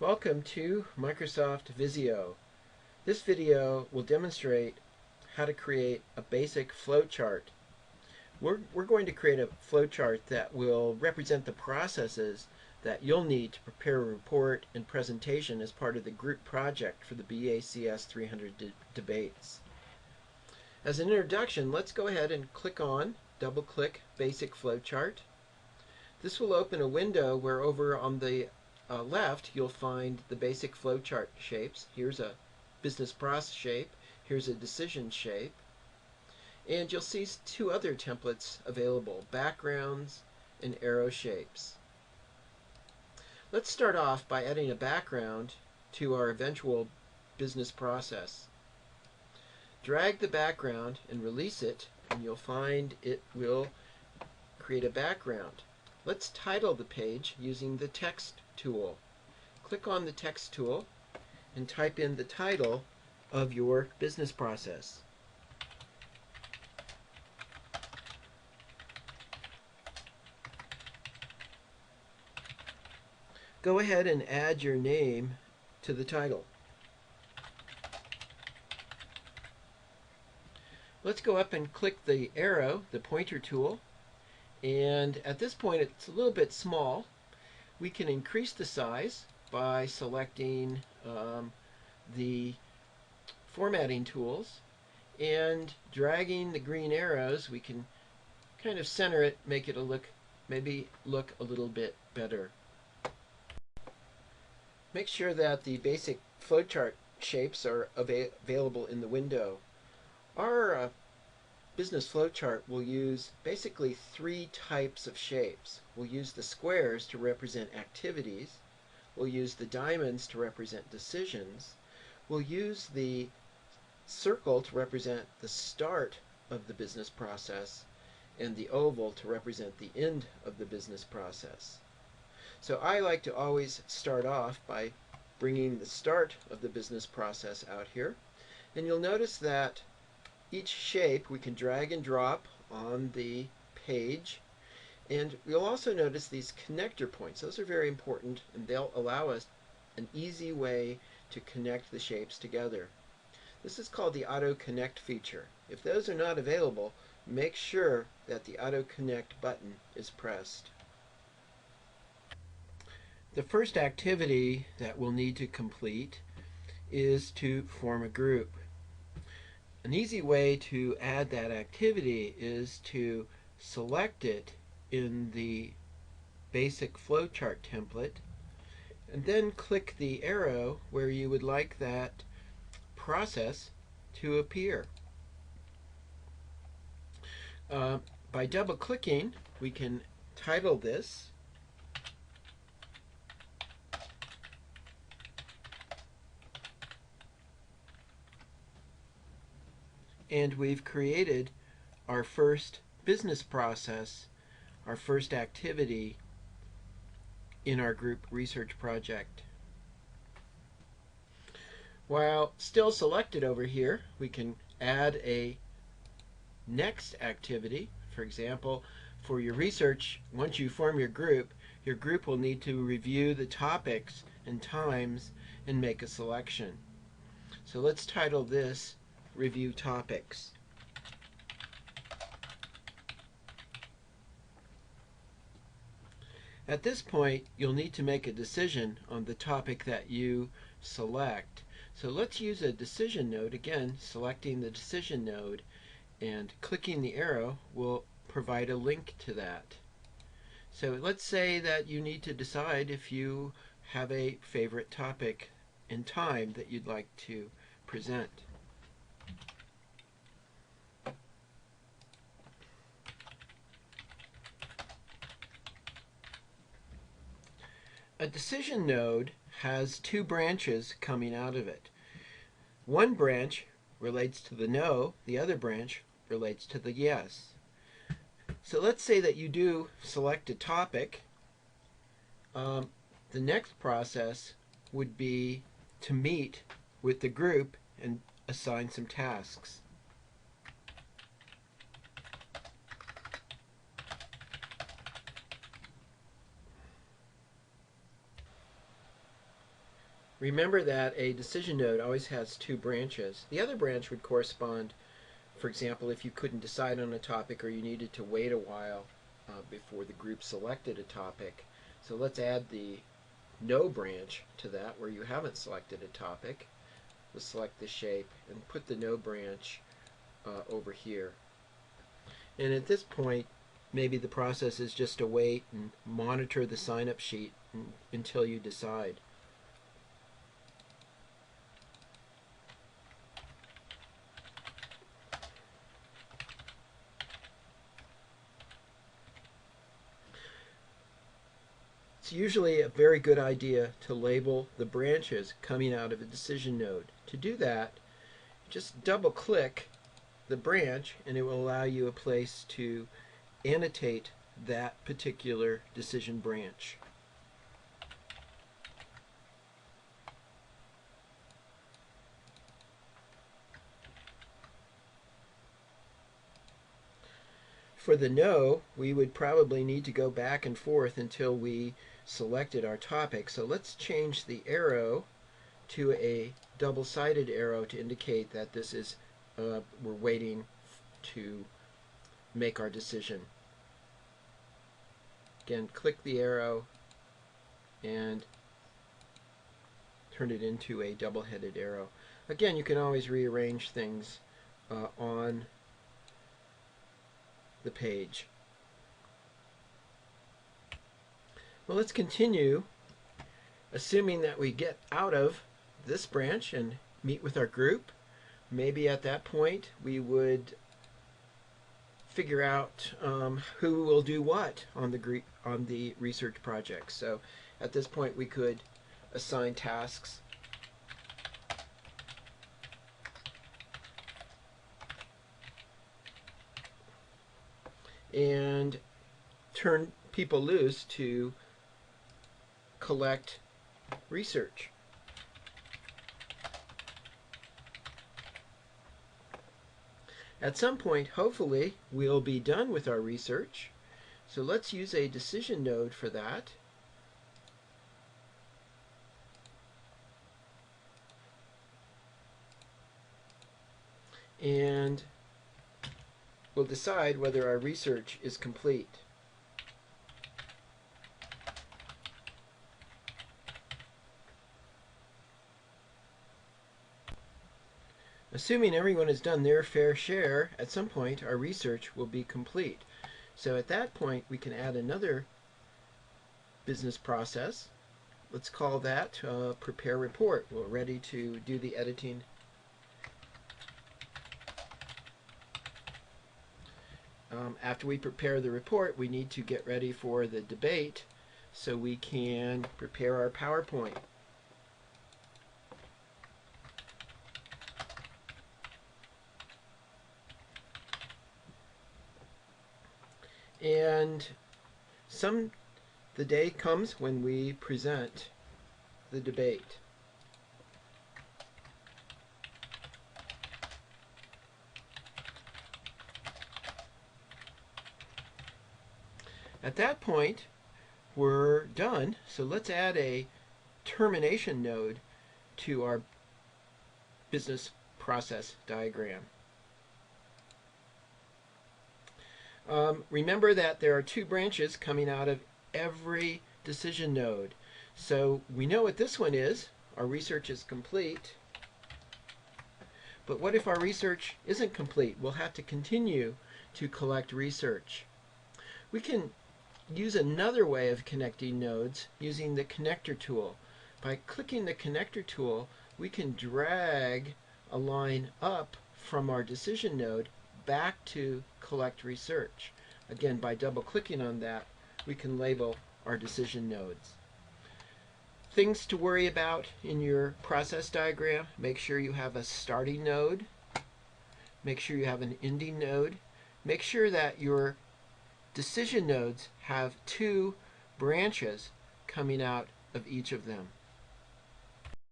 Welcome to Microsoft Visio. This video will demonstrate how to create a basic flowchart. We're going to create a flowchart that will represent the processes that you'll need to prepare a report and presentation as part of the group project for the BACS 300 debates. As an introduction, let's go ahead and double-click Basic Flowchart. This will open a window where over on the left, you'll find the basic flowchart shapes. Here's a business process shape. Here's a decision shape. And you'll see two other templates available, backgrounds and arrow shapes. Let's start off by adding a background to our eventual business process. Drag the background and release it, and you'll find it will create a background. Let's title the page using the text tool. Click on the text tool and type in the title of your business process. Go ahead and add your name to the title. Let's go up and click the arrow, the pointer tool, and at this point it's a little bit small. We can increase the size by selecting the formatting tools, and dragging the green arrows we can kind of center it, make it maybe look a little bit better. Make sure that the basic flowchart shapes are available in the window. Our business flowchart will use basically three types of shapes. We'll use the squares to represent activities. We'll use the diamonds to represent decisions. We'll use the circle to represent the start of the business process, and the oval to represent the end of the business process. So I like to always start off by bringing the start of the business process out here. And you'll notice that each shape we can drag and drop on the page. And you'll also notice these connector points. Those are very important, and they'll allow us an easy way to connect the shapes together. This is called the Auto Connect feature. If those are not available, make sure that the Auto Connect button is pressed. The first activity that we'll need to complete is to form a group. An easy way to add that activity is to select it in the basic flowchart template, and then click the arrow where you would like that process to appear. By double-clicking, we can title this, and we've created our first business process, our first activity in our group research project. While still selected over here, we can add a next activity. For example, for your research, once you form your group will need to review the topics and times and make a selection. So let's title this Review Topics. At this point, you'll need to make a decision on the topic that you select. So let's use a decision node. Again, selecting the decision node and clicking the arrow will provide a link to that. So let's say that you need to decide if you have a favorite topic and time that you'd like to present. A decision node has two branches coming out of it. One branch relates to the no, the other branch relates to the yes. So let's say that you do select a topic. The next process would be to meet with the group and assign some tasks. Remember that a decision node always has two branches. The other branch would correspond, for example, if you couldn't decide on a topic or you needed to wait a while before the group selected a topic. So let's add the no branch to that where you haven't selected a topic. We'll select the shape and put the no branch over here. And at this point, maybe the process is just to wait and monitor the sign-up sheet until you decide. It's usually a very good idea to label the branches coming out of a decision node. To do that, just double-click the branch and it will allow you a place to annotate that particular decision branch. For the no, we would probably need to go back and forth until we selected our topic. So let's change the arrow to a double-sided arrow to indicate that this is we're waiting to make our decision. Again, click the arrow and turn it into a double-headed arrow. Again, you can always rearrange things on the page. Well, let's continue, assuming that we get out of this branch and meet with our group. Maybe at that point we would figure out who will do what on the research project. So at this point we could assign tasks. And turn people loose to collect research. At some point, hopefully, we'll be done with our research. So let's use a decision node for that. And we'll decide whether our research is complete. Assuming everyone has done their fair share, at some point our research will be complete. So at that point we can add another business process. Let's call that prepare report. We're ready to do the editing. After we prepare the report, we need to get ready for the debate so we can prepare our PowerPoint. And the day comes when we present the debate. At that point, we're done. So let's add a termination node to our business process diagram. Remember that there are two branches coming out of every decision node. So we know what this one is. Our research is complete. But what if our research isn't complete? We'll have to continue to collect research. We can use another way of connecting nodes using the connector tool. By clicking the connector tool, we can drag a line up from our decision node back to collect research. Again, by double-clicking on that, we can label our decision nodes. Things to worry about in your process diagram: make sure you have a starting node, make sure you have an ending node, make sure that your decision nodes have two branches coming out of each of them.